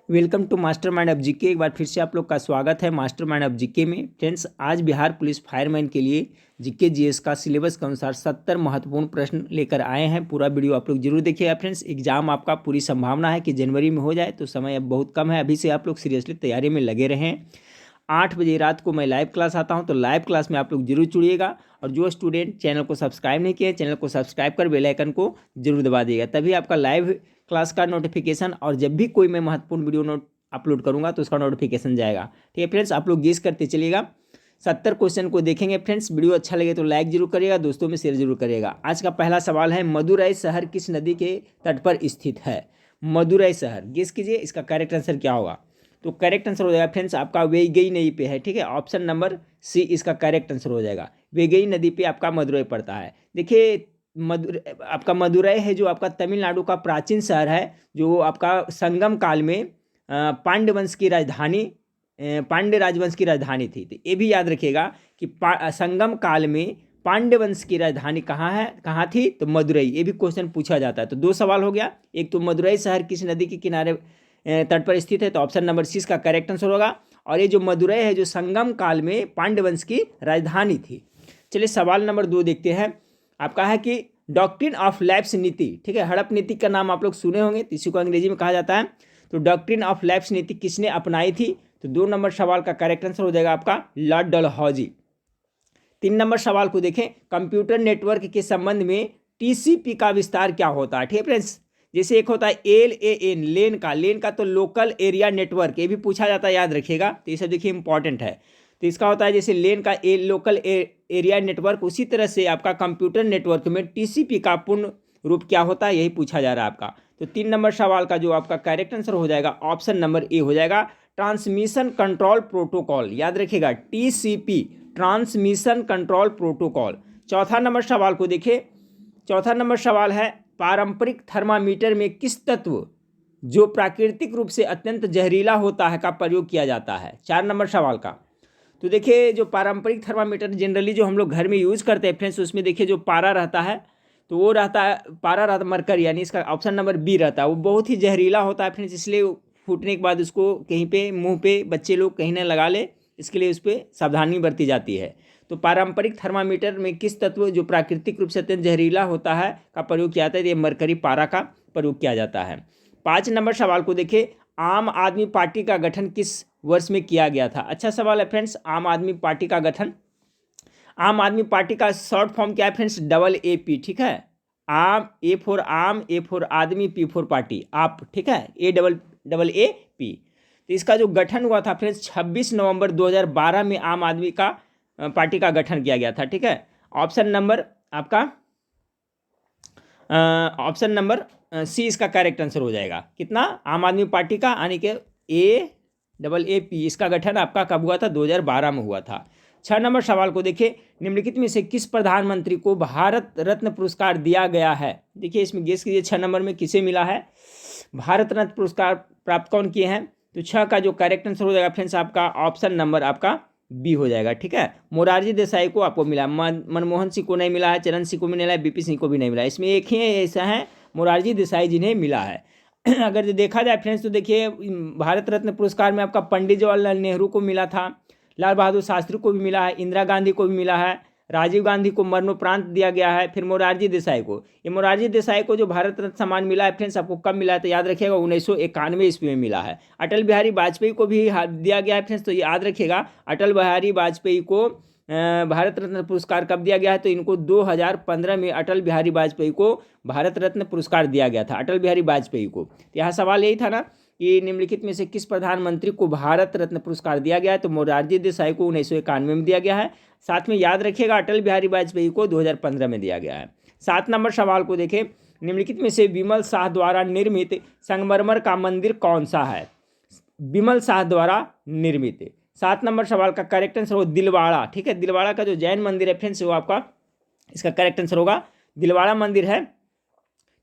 Welcome to master mind of GK. एक बार फिर से आप लोग का स्वागत है मास्टर माइंड ऑफ जीके में। फ्रेंड्स, आज बिहार पुलिस फायरमैन के लिए जीके जीएस का सिलेबस के अनुसार 70 महत्वपूर्ण प्रश्न लेकर आए हैं। पूरा वीडियो आप लोग जरूर देखिएगा। फ्रेंड्स, एग्जाम आपका पूरी संभावना है कि जनवरी में हो जाए, तो समय अब बहुत कम है। अभी से आप लोग सीरियसली तैयारी में लगे रहें। 8 बजे रात को मैं लाइव क्लास आता हूं, तो लाइव क्लास में आप लोग जरूर जुड़िएगा। और जो स्टूडेंट चैनल को सब्सक्राइब नहीं किए, चैनल को सब्सक्राइब कर बेल आइकन को जरूर दबा दिएगा, तभी आपका लाइव क्लास का नोटिफिकेशन और जब भी कोई मैं महत्वपूर्ण वीडियो अपलोड करूंगा तो उसका नोटिफिकेशन जाएगा। ठीक है फ्रेंड्स, आप लोग गेस करते चलिएगा। 70 क्वेश्चन को देखेंगे। फ्रेंड्स, वीडियो अच्छा लगे तो लाइक जरूर करिएगा, दोस्तों में शेयर जरूर करिएगा। आज का पहला सवाल है, मदुरई शहर किस नदी के तट पर स्थित है? मदुरई शहर, गेस कीजिए इसका करेक्ट आंसर क्या होगा। तो करेक्ट आंसर हो जाएगा फ्रेंड्स आपका वेगई नदी पे है। ठीक है, ऑप्शन नंबर सी इसका करेक्ट आंसर हो जाएगा। वेगई नदी पे आपका मदुरई पड़ता है। देखिए, आपका मदुरई है जो आपका तमिलनाडु का प्राचीन शहर है, जो आपका संगम काल में पांड्य वंश की राजधानी, पांड्य राजवंश की राजधानी थी। तो ये भी याद रखिएगा कि संगम काल में पांड्य वंश की राजधानी कहाँ थी? तो मदुरई। ये भी क्वेश्चन पूछा जाता है। तो दो सवाल हो गया। एक तो मदुरई शहर किस नदी के किनारे तट पर स्थित है, तो ऑप्शन नंबर सी इसका करेक्ट आंसर होगा। और ये जो मदुरई है जो संगम काल में पांड्य वंश की राजधानी थी। चलिए सवाल नंबर 2 देखते हैं। आपका है कि डॉक्ट्रिन ऑफ लैप्स नीति, ठीक है, हड़प नीति का नाम आप लोग सुने होंगे, तो इसी को अंग्रेजी में कहा जाता है। तो डॉक्ट्रिन ऑफ लैप्स नीति किसने अपनाई थी? तो 2 नंबर सवाल का करेक्ट आंसर हो जाएगा आपका लॉर्ड डलहौजी। 3 नंबर सवाल को देखें, कंप्यूटर नेटवर्क के संबंध में टीसीपी का विस्तार क्या होता है? ठीक है फ्रेंड्स, जैसे एक होता है LAN, लेन का तो लोकल एरिया नेटवर्क, ये भी पूछा जाता है, याद रखिएगा। तो ये सब देखिए इंपॉर्टेंट है। तो इसका होता है जैसे लेन का लोकल एरिया नेटवर्क, उसी तरह से आपका कंप्यूटर नेटवर्क में टीसीपी का पूर्ण रूप क्या होता है, यही पूछा जा रहा है आपका। तो 3 नंबर सवाल का जो आपका करेक्ट आंसर हो जाएगा ऑप्शन नंबर ए हो जाएगा, ट्रांसमिशन कंट्रोल प्रोटोकॉल। याद रखिएगा TCP, ट्रांसमिशन कंट्रोल प्रोटोकॉल। चौथा नंबर सवाल को देखिए। चौथा नंबर सवाल है, पारंपरिक थर्मामीटर में किस तत्व जो प्राकृतिक रूप से अत्यंत जहरीला होता है का प्रयोग किया जाता है? 4 नंबर सवाल का। तो देखिए, जो पारंपरिक थर्मामीटर जनरली जो हम लोग घर में यूज़ करते हैं फ्रेंड्स, उसमें देखिए जो पारा रहता है, तो वो रहता है, पारा रहता है मरकरी, यानी इसका ऑप्शन नंबर बी रहता है। वो बहुत ही जहरीला होता है फ्रेंड्स, इसलिए फूटने के बाद उसको कहीं पे मुंह पे बच्चे लोग कहीं ना लगा ले, इसके लिए उस पर सावधानी बरती जाती है। तो पारंपरिक थर्मामीटर में किस तत्व जो प्राकृतिक रूप से अत्यंत जहरीला होता है का प्रयोग किया जाता है? ये मरकरी पारा का प्रयोग किया जाता है। 5 नंबर सवाल को देखिए, आम आदमी पार्टी का गठन किस वर्ष में किया गया था? अच्छा सवाल है फ्रेंड्स। आम आदमी पार्टी का गठन, आम आदमी पार्टी का शॉर्ट फॉर्म क्या है फ्रेंड्स? AAP। ठीक है, आम, A फॉर आम, A फॉर आदमी, P फॉर पार्टी, आप। ठीक है, AAAP। तो इसका जो गठन हुआ था फ्रेंड्स 26 नवंबर 2012 में आम आदमी का पार्टी का गठन किया गया था। ठीक है, ऑप्शन नंबर आपका ऑप्शन नंबर सी इसका करेक्ट आंसर हो जाएगा। कितना? आम आदमी पार्टी का, यानी कि AAP, इसका गठन आपका कब हुआ था? 2012 में हुआ था। 6 नंबर सवाल को देखिए, निम्नलिखित में से किस प्रधानमंत्री को भारत रत्न पुरस्कार दिया गया है? देखिए इसमें गेस कीजिए 6 नंबर में किसे मिला है भारत रत्न पुरस्कार, प्राप्त कौन किए हैं? तो 6 का जो करेक्ट आंसर हो जाएगा फ्रेंड्स आपका ऑप्शन नंबर आपका बी हो जाएगा। ठीक है, मोरारजी देसाई को आपको मिला, मनमोहन सिंह को नहीं मिला है, चरण सिंह को भी नहीं मिला है, BP सिंह को भी नहीं मिला है। इसमें एक ही ऐसा है मोरारजी देसाई जिन्हें मिला है। अगर देखा जाए फ्रेंड्स, तो देखिए भारत रत्न पुरस्कार में आपका पंडित जवाहरलाल नेहरू को मिला था, लाल बहादुर शास्त्री को भी मिला है, इंदिरा गांधी को भी मिला है, राजीव गांधी को मरणोपरांत दिया गया है, फिर मोरारजी देसाई को। ये मोरारजी देसाई को जो भारत रत्न सम्मान मिला है फ्रेंड्स, आपको कब मिला है? तो याद रखिएगा 1991 ईस्वी में मिला है। अटल बिहारी वाजपेयी को भी दिया गया है फ्रेंड्स, तो याद रखिएगा अटल बिहारी वाजपेयी को भारत रत्न पुरस्कार कब दिया गया है? तो इनको 2015 में अटल बिहारी वाजपेयी को भारत रत्न पुरस्कार दिया गया था, अटल बिहारी वाजपेयी को। तो यहाँ सवाल यही था ना कि निम्नलिखित में से किस प्रधानमंत्री को भारत रत्न पुरस्कार दिया गया है? तो मोरारजी देसाई को 1991 में दिया गया है। साथ में याद रखिएगा अटल बिहारी वाजपेयी को 2015 में दिया गया है। 7 नंबर सवाल को देखें, निम्नलिखित में से विमल शाह द्वारा निर्मित संगमरमर का मंदिर कौन सा है? विमल शाह द्वारा निर्मित। 7 नंबर सवाल का करेक्ट आंसर हो दिलवाड़ा। ठीक है, दिलवाड़ा का जो जैन मंदिर है फ्रेंड्स, वो आपका इसका करेक्ट आंसर होगा दिलवाड़ा मंदिर है।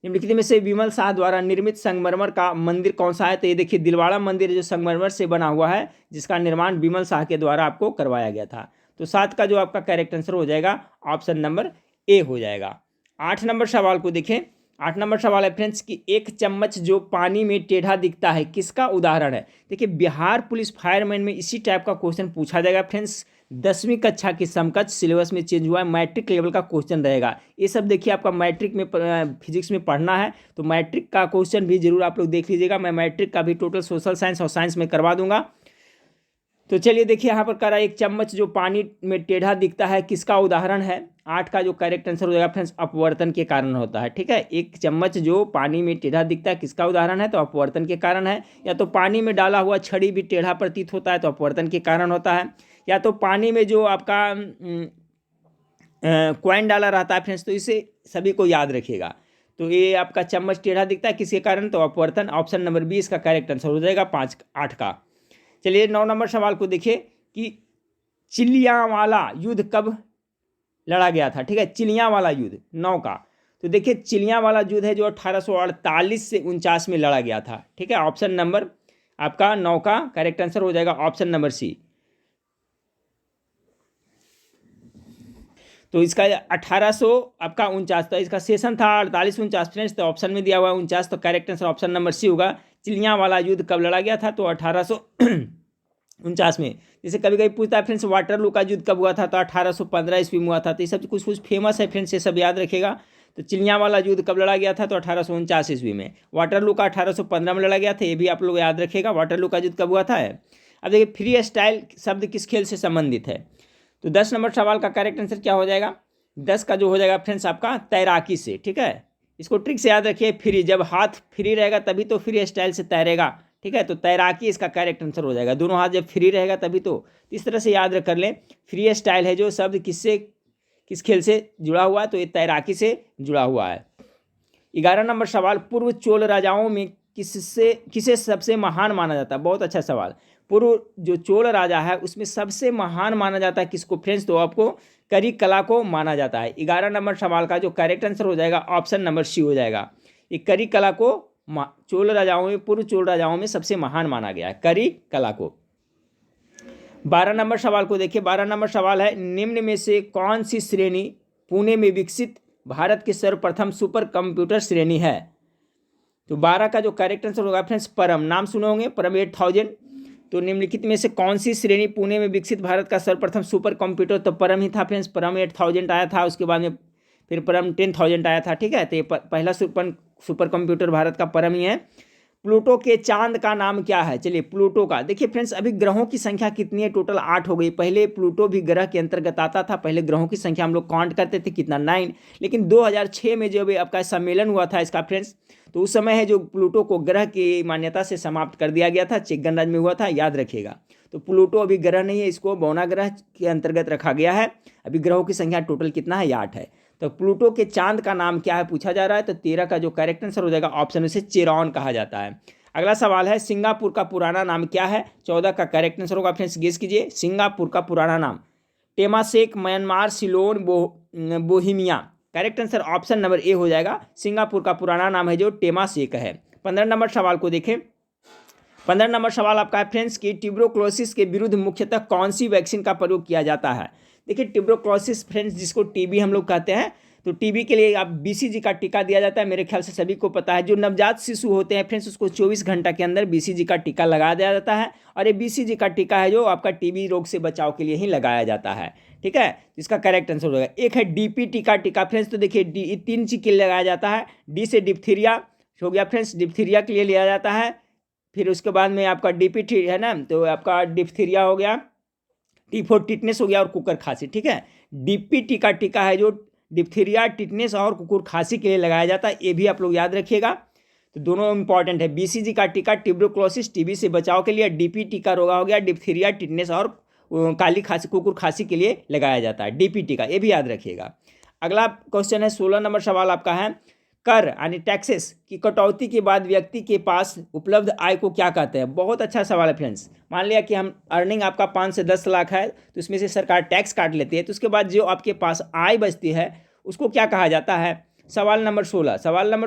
निम्नलिखित में से विमल शाह द्वारा निर्मित संगमरमर का मंदिर कौन सा है? तो ये देखिए दिलवाड़ा मंदिर जो संगमरमर से बना हुआ है, जिसका निर्माण विमल शाह के द्वारा आपको करवाया गया था। तो 7 का जो आपका करेक्ट आंसर हो जाएगा ऑप्शन नंबर ए हो जाएगा। 8 नंबर सवाल को देखें, 8 नंबर सवाल है फ्रेंड्स कि एक चम्मच जो पानी में टेढ़ा दिखता है किसका उदाहरण है। देखिए बिहार पुलिस फायरमैन में इसी टाइप का क्वेश्चन पूछा जाएगा फ्रेंड्स। 10वीं कक्षा के समकक्ष सिलेबस में चेंज हुआ है, मैट्रिक लेवल का क्वेश्चन रहेगा ये सब। देखिए आपका मैट्रिक में फिजिक्स में पढ़ना है तो मैट्रिक का क्वेश्चन भी जरूर आप लोग देख लीजिएगा। मैं मैट्रिक का भी टोटल सोशल साइंस और साइंस में करवा दूंगा। तो चलिए देखिए यहाँ पर करा, एक चम्मच जो पानी में टेढ़ा दिखता है किसका उदाहरण है। 8 का जो करेक्ट आंसर हो जाएगा फ्रेंड्स अपवर्तन के कारण होता है। ठीक है, एक चम्मच जो पानी में टेढ़ा दिखता है किसका उदाहरण है, तो अपवर्तन के कारण है। या तो पानी में डाला हुआ छड़ी भी टेढ़ा प्रतीत होता है तो अपवर्तन के कारण होता है। या तो पानी में जो आपका कॉइन डाला रहता है फ्रेंड्स, तो इसे सभी को याद रखिएगा। तो ये आपका चम्मच टेढ़ा दिखता है किसके कारण, तो अपवर्तन। ऑप्शन नंबर 20 का करेक्ट आंसर हो जाएगा 8 का। चलिए 9 नंबर सवाल को देखिए कि चिलियांवाला युद्ध कब लड़ा गया था। ठीक है, चिलियांवाला युद्ध 9 का। तो देखिए चिलियांवाला युद्ध है जो 1848 से 49 में लड़ा गया था। ठीक है, ऑप्शन नंबर आपका 9 का करेक्ट आंसर हो जाएगा ऑप्शन नंबर सी। तो इसका 1800 आपका 49, तो इसका सेशन था 48-49 फ्रेंड्स, तो ऑप्शन में दिया हुआ है 49, तो correct answer option number C होगा। चिलियांवाला युद्ध कब लड़ा गया था, तो 1849 में। जैसे कभी कभी पूछता है फ्रेंड्स वाटरलू का युद्ध कब हुआ था, तो 1815 ईस्वी में हुआ था। तो ये सब कुछ फेमस है फ्रेंड्स, ये सब याद रखेगा। तो चिलियांवाला युद्ध कब लड़ा गया था, तो 1849 ईस्वी में। वाटरलू का 1815 में लड़ा गया था, ये भी आप लोग याद रखेगा। वाटरलू का युद्ध कब हुआ था। अब देखिए फ्री स्टाइल शब्द किस खेल से संबंधित है, तो 10 नंबर सवाल का करेक्ट आंसर क्या हो जाएगा, 10 का जो हो जाएगा फ्रेंड्स आपका तैराकी से। ठीक है, इसको ट्रिक से याद रखिए, फ्री, जब हाथ फ्री रहेगा तभी तो फ्री स्टाइल से तैरेगा। ठीक है, तो तैराकी इसका करेक्ट आंसर हो जाएगा। दोनों हाथ जब फ्री रहेगा तभी तो इस तरह से याद कर लें। फ्री स्टाइल है जो शब्द किस खेल से जुड़ा हुआ है, तो ये तैराकी से जुड़ा हुआ है। 11 नंबर सवाल, पूर्व चोल राजाओं में किसे सबसे महान माना जाता है। बहुत अच्छा सवाल। पूर्व जो चोल राजा है उसमें सबसे महान माना जाता है किसको फ्रेंड्स, तो आपको करिकला को माना जाता है। 11 नंबर सवाल का जो करेक्ट आंसर हो जाएगा ऑप्शन नंबर सी हो जाएगा। ये करिकला को चोल राजाओं में, पूर्व चोल राजाओं में सबसे महान माना गया है करिकला को। 12 नंबर सवाल को देखिए। 12 नंबर सवाल है, निम्न में से कौन सी श्रेणी पुणे में विकसित भारत की सर्वप्रथम सुपर कंप्यूटर श्रेणी है। तो 12 का जो करेक्ट आंसर होगा फ्रेंड्स परम, नाम सुने होंगे परम 8000। तो निम्नलिखित में से कौन सी श्रेणी पुणे में विकसित भारत का सर्वप्रथम सुपर कंप्यूटर, तो परम ही था फ्रेंड्स। परम 8000 आया था, उसके बाद में फिर परम 10000 आया था। ठीक है, तो ये पहला सुपर कंप्यूटर भारत का परम ही है। प्लूटो के चांद का नाम क्या है। चलिए प्लूटो का देखिए फ्रेंड्स, अभी ग्रहों की संख्या कितनी है, टोटल 8 हो गई। पहले प्लूटो भी ग्रह के अंतर्गत आता था, पहले ग्रहों की संख्या हम लोग काउंट करते थे कितना 9। लेकिन 2006 में जब आपका सम्मेलन हुआ था इसका फ्रेंड्स, तो उस समय है जो प्लूटो को ग्रह की मान्यता से समाप्त कर दिया गया था, चेक गणराज्य में हुआ था, याद रखिएगा। तो प्लूटो अभी ग्रह नहीं है, इसको बौना ग्रह के अंतर्गत रखा गया है। अभी ग्रहों की संख्या टोटल कितना है, 8 है। तो प्लूटो के चांद का नाम क्या है पूछा जा रहा है, तो 13 का जो करेक्ट आंसर हो जाएगा ऑप्शन में से चेरॉन कहा जाता है। अगला सवाल है, सिंगापुर का पुराना नाम क्या है। 14 का करेक्ट आंसर होगा फ्रेंड्स, गेस कीजिए। सिंगापुर का पुराना नाम Temasek, Myanmar, Ceylon, Bohemia. Correct answer option number A हो जाएगा। सिंगापुर का पुराना नाम है जो टेमासेक है। 15 नंबर सवाल को देखें। 15 नंबर सवाल आपका है फ्रेंड्स कि ट्यूबरक्लोसिस के विरुद्ध मुख्यतः कौन सी वैक्सीन का प्रयोग किया जाता है। देखिए ट्यूबरक्लोसिस फ्रेंड्स जिसको टीबी हम लोग कहते हैं, तो टीबी के लिए आप बीसीजी का टीका दिया जाता है। मेरे ख्याल से सभी को पता है, जो नवजात शिशु होते हैं फ्रेंड्स उसको 24 घंटा के अंदर बीसीजी का टीका लगा दिया जाता है। और ये बीसीजी का टीका है जो आपका टीबी रोग से बचाव के लिए ही लगाया जाता है। ठीक है, इसका करेक्ट आंसर होगा। एक है डीपीटी का टीका फ्रेंड्स, तो देखिए 3 चीज के लिए लगाया जाता है। डी से डिप्थीरिया हो गया फ्रेंड्स, डिप्थीरिया के लिए लिया जाता है। फिर उसके बाद में आपका डीपीटी है ना, तो आपका डिप्थीरिया हो गया, टी4 टिटनेस हो गया और कुकर खांसी। ठीक है, डीपीटी का टीका है जो डिप्थीरिया, टिटनेस और कुकुर खांसी के लिए लगाया जाता है, ये भी आप लोग याद रखिएगा। तो दोनों इंपॉर्टेंट है। बीसीजी का टीका ट्यूबरक्लोसिस टीबी से बचाव के लिए, डीपीटी का रोग हो गया डिप्थीरिया, टिटनेस और काली खांसी, कुकुर खांसी के लिए लगाया जाता है डीपीटी का, ये भी याद रखिएगा। अगला क्वेश्चन है 16 नंबर सवाल आपका है, कर यानी टैक्सेस की कटौती के बाद व्यक्ति के पास उपलब्ध आय को क्या कहते हैं। बहुत अच्छा सवाल है फ्रेंड्स। मान लिया कि हम अर्निंग आपका 5 से 10 लाख है, तो इसमें से सरकार टैक्स काट लेती है, तो उसके बाद जो आपके पास आय बचती है उसको क्या कहा जाता है। सवाल नंबर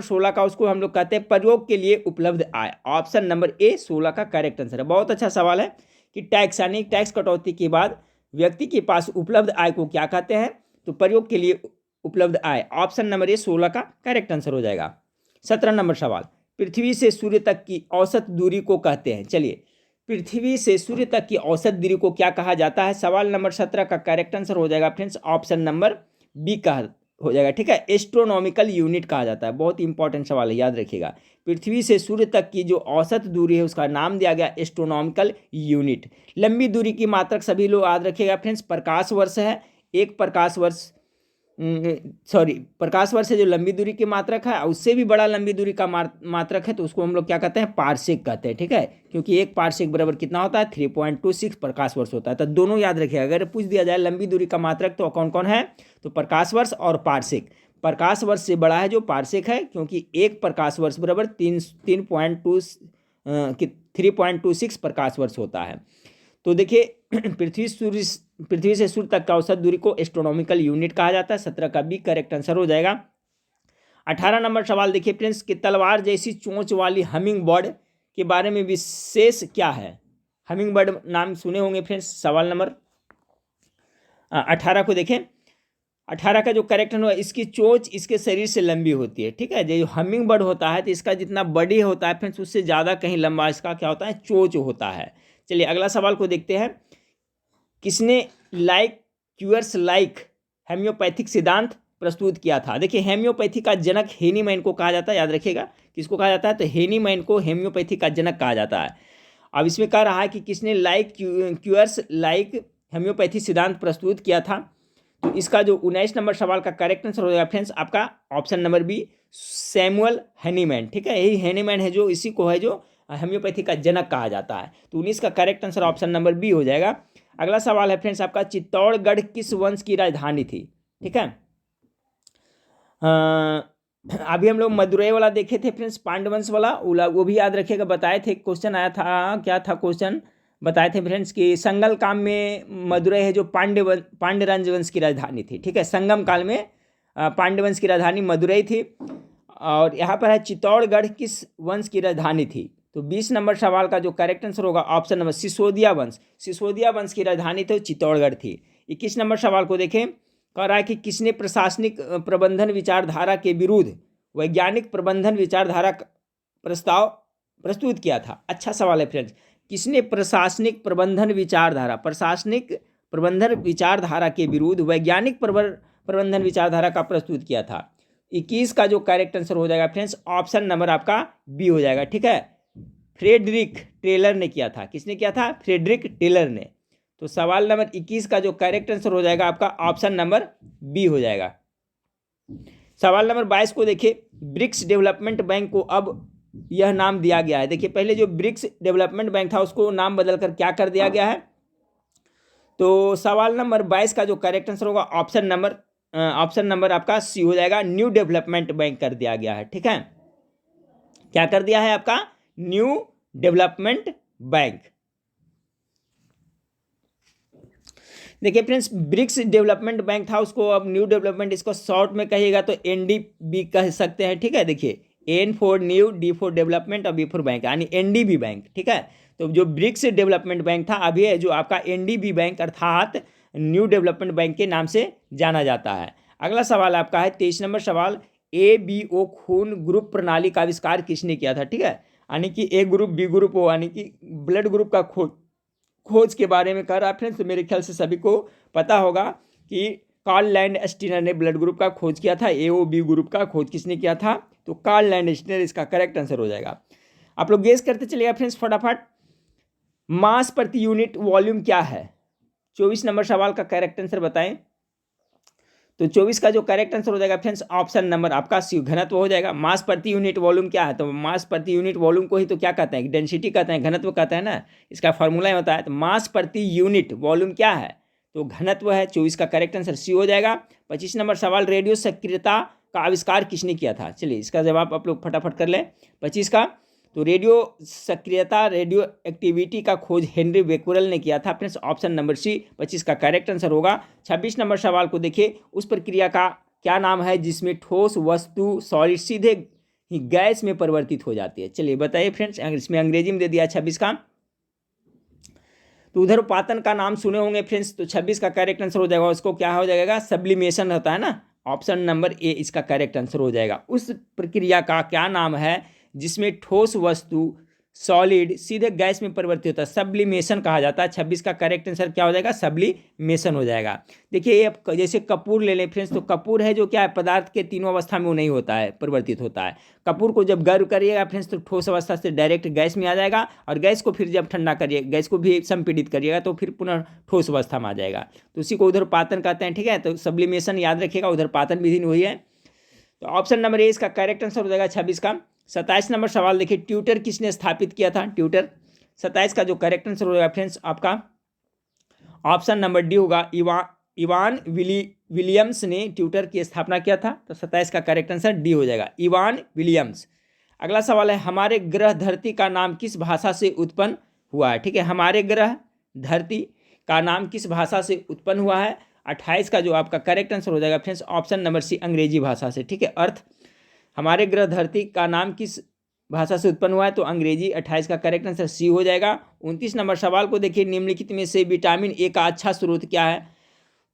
16 का उसको हम लोग कहते हैं प्रयोग के लिए उपलब्ध आय। ऑप्शन नंबर ए 16 का करेक्ट आंसर है। बहुत अच्छा सवाल है कि टैक्स यानी टैक्स कटौती के बाद व्यक्ति के पास उपलब्ध आय को क्या कहते हैं, तो प्रयोग के लिए उपलब्ध आय। ऑप्शन नंबर ए 16 का करेक्ट आंसर हो जाएगा। 17 नंबर सवाल, पृथ्वी से सूर्य तक की औसत दूरी को कहते हैं। चलिए, पृथ्वी से सूर्य तक की औसत दूरी को क्या कहा जाता है? सवाल नंबर 17 का करेक्ट आंसर हो जाएगा फ्रेंड्स ऑप्शन नंबर बी का हो जाएगा। ठीक है, एस्ट्रोनॉमिकल यूनिट कहा जाता है। बहुत इंपॉर्टेंट सवाल है, याद रखिएगा। पृथ्वी से सूर्य तक की जो औसत दूरी है उसका नाम दिया गया एस्ट्रोनॉमिकल यूनिट। लंबी दूरी की मात्रक सभी लोग याद रखिएगा फ्रेंड्स, प्रकाश वर्ष है। एक प्रकाश वर्ष प्रकाश वर्ष से जो लंबी दूरी की मात्रक है, उससे भी बड़ा लंबी दूरी का मात्रक है तो उसको हम लोग क्या कहते हैं? पारसेक कहते हैं। ठीक है, क्योंकि एक पारसेक बराबर कितना होता है? 3.26 प्रकाश वर्ष होता है। तो दोनों याद रखिएगा। अगर पूछ दिया जाए लंबी दूरी का मात्रक तो कौन कौन है? तो प्रकाश वर्ष और पारसेक। प्रकाश वर्ष से बड़ा है जो पारसेक है, क्योंकि एक प्रकाश वर्ष बराबर 3.26 प्रकाश वर्ष होता है। तो देखिए, पृथ्वी से सूर्य तक का औसत दूरी को एस्ट्रोनॉमिकल यूनिट कहा जाता है। 17 का बी करेक्ट आंसर हो जाएगा। 18 नंबर सवाल देखिए फ्रेंड्स, कि तलवार जैसी चोंच वाली हमिंग बर्ड के बारे में विशेष क्या है? हमिंग बर्ड नाम सुने होंगे फ्रेंड्स। सवाल नंबर 18 को देखें। 18 का जो करेक्ट है इसकी चोंच इसके शरीर से लंबी होती है। ठीक है, जो हमिंग बर्ड होता है तो इसका जितना बॉडी होता है फ्रेंड्स उससे ज़्यादा कहीं लंबा इसका क्या होता है? चोंच होता है। चलिए अगला सवाल को देखते हैं। किसने क्यूअर्स लाइक हेम्योपैथिक सिद्धांत प्रस्तुत किया था? देखिए, हेम्योपैथी का जनक हेनीमैन को कहा जाता है। याद रखिएगा, किसको कहा जाता है? तो हेनीमैन को हेम्योपैथी का जनक कहा जाता है। अब इसमें कह रहा है कि किसने क्यूअर्स लाइक हेम्योपैथी सिद्धांत प्रस्तुत किया था। तो इसका जो 19 नंबर सवाल का करेक्ट आंसर हो जाएगा फ्रेंड्स आपका option number B, Samuel Hahnemann. ठीक है, यही हेनीमैन है जो इसी को है जो हेम्योपैथी का जनक कहा जाता है। तो 19 का correct answer option number B हो जाएगा। अगला सवाल है फ्रेंड्स आपका, चित्तौड़गढ़ किस वंश की राजधानी थी? ठीक है, अभी हम लोग मदुरई वाला देखे थे फ्रेंड्स, पांडवंश वाला, वो भी याद रखिएगा। बताए थे, क्वेश्चन आया था, क्या था क्वेश्चन? बताए थे फ्रेंड्स कि संगम काल में मदुरई है जो पांड्य वंश की राजधानी थी। ठीक है, संगम काल में पांड्य वंश की राजधानी मदुरई थी। और यहाँ पर है चित्तौड़गढ़ किस वंश की राजधानी थी? तो 20 नंबर सवाल का जो करेक्ट आंसर होगा ऑप्शन नंबर सिसोदिया वंश। सिसोदिया वंश की राजधानी तो चित्तौड़गढ़ थी। 21 नंबर सवाल को देखें। कह रहा है कि किसने प्रशासनिक प्रबंधन विचारधारा के विरुद्ध वैज्ञानिक प्रबंधन विचारधारा प्रस्ताव प्रस्तुत किया था? अच्छा सवाल है फ्रेंड्स। किसने प्रशासनिक प्रबंधन विचारधारा के विरुद्ध वैज्ञानिक प्रबंधन विचारधारा का प्रस्तुत किया था? 21 का जो करेक्ट आंसर हो जाएगा फ्रेंड्स ऑप्शन नंबर आपका बी हो जाएगा। ठीक है, फ्रेडरिक टेलर ने किया था। किसने किया था? फ्रेडरिक टेलर ने। तो सवाल नंबर 21 का जो करेक्ट आंसर हो जाएगा आपका ऑप्शन नंबर बी हो जाएगा। सवाल नंबर 22 को देखिए। ब्रिक्स डेवलपमेंट बैंक को अब यह नाम दिया गया है। देखिए, पहले जो ब्रिक्स डेवलपमेंट बैंक था उसको नाम बदलकर क्या कर दिया गया है? तो सवाल नंबर 22 का जो करेक्ट आंसर होगा ऑप्शन नंबर आपका सी हो जाएगा, न्यू डेवलपमेंट बैंक कर दिया गया है। ठीक है, क्या कर दिया है आपका? New development bank. देखिए फ्रेंड्स, ब्रिक्स डेवलपमेंट बैंक था, उसको अब न्यू डेवलपमेंट, इसको शॉर्ट में कहिएगा तो एनडीबी कह सकते हैं। ठीक है, देखिए, N for new, D for development और बी फॉर बैंक, यानी एनडीबी बैंक। ठीक है, तो जो ब्रिक्स डेवलपमेंट बैंक था अभी है जो आपका एनडीबी बैंक अर्थात न्यू डेवलपमेंट बैंक के नाम से जाना जाता है। अगला सवाल आपका है 23 नंबर सवाल। ABO खून ग्रुप प्रणाली का आविष्कार किसने किया था? ठीक है, यानी कि ए ग्रुप बी ग्रुप हो, यानी कि ब्लड ग्रुप का खोज के बारे में कर रहा है फ्रेंड्स। तो मेरे ख्याल से सभी को पता होगा कि कार्ल लैंडस्टीनर ने ब्लड ग्रुप का खोज किया था। AOB ग्रुप का खोज किसने किया था? तो कार्ल लैंडस्टीनर इसका करेक्ट आंसर हो जाएगा। आप लोग गेस करते चलिएगा फ्रेंड्स फटाफट। मास प्रति यूनिट वॉल्यूम क्या है? 24 नंबर सवाल का करेक्ट आंसर बताएं। तो 24 का जो करेक्ट आंसर हो जाएगा फ्रेंड्स ऑप्शन नंबर आपका सी, घनत्व हो जाएगा। मास प्रति यूनिट वॉल्यूम क्या है? तो मास प्रति यूनिट वॉल्यूम को ही तो क्या कहते हैं? डेंसिटी कहते हैं, घनत्व कहते हैं ना, इसका फॉर्मूला होता है। तो मास प्रति यूनिट वॉल्यूम क्या है? तो घनत्व है। 24 का करेक्ट आंसर सी हो जाएगा। 25 नंबर सवाल, रेडियो सक्रियता का आविष्कार किसने किया था? चलिए इसका जवाब आप लोग फटाफट कर लें 25 का। तो रेडियो सक्रियता, रेडियो एक्टिविटी का खोज हेनरी बेक्वेरेल ने किया था फ्रेंड्स, ऑप्शन नंबर सी 25 का करेक्ट आंसर होगा। 26 नंबर सवाल को देखिए। उस प्रक्रिया का क्या नाम है जिसमें ठोस वस्तु सॉलिड सीधे ही गैस में परिवर्तित हो जाती है? चलिए बताइए फ्रेंड्स, इसमें अंग्रेजी में दे दिया 26 का। तो उधर पातन का नाम सुने होंगे फ्रेंड्स। तो 26 का करेक्ट आंसर हो जाएगा, उसको क्या हो जाएगा? सब्लिमेशन होता है ना, ऑप्शन नंबर ए इसका करेक्ट आंसर हो जाएगा। उस प्रक्रिया का क्या नाम है जिसमें ठोस वस्तु सॉलिड सीधे गैस में परिवर्तित होता है? सब्लिमेशन कहा जाता है। 26 का करेक्ट आंसर क्या हो जाएगा? सब्लिमेशन हो जाएगा। देखिए ये जैसे कपूर ले लें फ्रेंड्स, तो कपूर है जो क्या है, पदार्थ के तीनों अवस्था में वो नहीं होता है, परिवर्तित होता है। कपूर को जब गर्म करिएगा फ्रेंड्स तो ठोस अवस्था से डायरेक्ट गैस में आ जाएगा, और गैस को फिर जब ठंडा करिए, गैस को भी संपीड़ित करिएगा तो फिर पुनः ठोस अवस्था में आ जाएगा। तो उसी को उधर्पातन कहते हैं। ठीक है, तो सब्लिमेशन याद रखिएगा, उधर्पातन विधि वही है। तो ऑप्शन नंबर ए इसका करेक्ट आंसर हो जाएगा 26 का। 27 नंबर सवाल देखिए, ट्विटर किसने स्थापित किया था? ट्विटर। 27 का जो करेक्ट आंसर हो जाएगा फ्रेंड्स आपका ऑप्शन नंबर डी होगा। इवान विलियम्स ने ट्विटर की स्थापना किया था, तो 27 का करेक्ट आंसर डी हो जाएगा, इवान विलियम्स। अगला सवाल है, हमारे ग्रह धरती का नाम किस भाषा से उत्पन्न हुआ है? ठीक है, हमारे ग्रह धरती का नाम किस भाषा से उत्पन्न हुआ है? 28 का जो आपका करेक्ट आंसर हो जाएगा फ्रेंड्स ऑप्शन नंबर सी, अंग्रेजी भाषा से। ठीक है, अर्थ हमारे ग्रह धरती का नाम किस भाषा से उत्पन्न हुआ है? तो अंग्रेजी। 28 का करेक्ट आंसर सी हो जाएगा। 29 नंबर सवाल को देखिए, निम्नलिखित में से विटामिन ए का अच्छा स्रोत क्या है?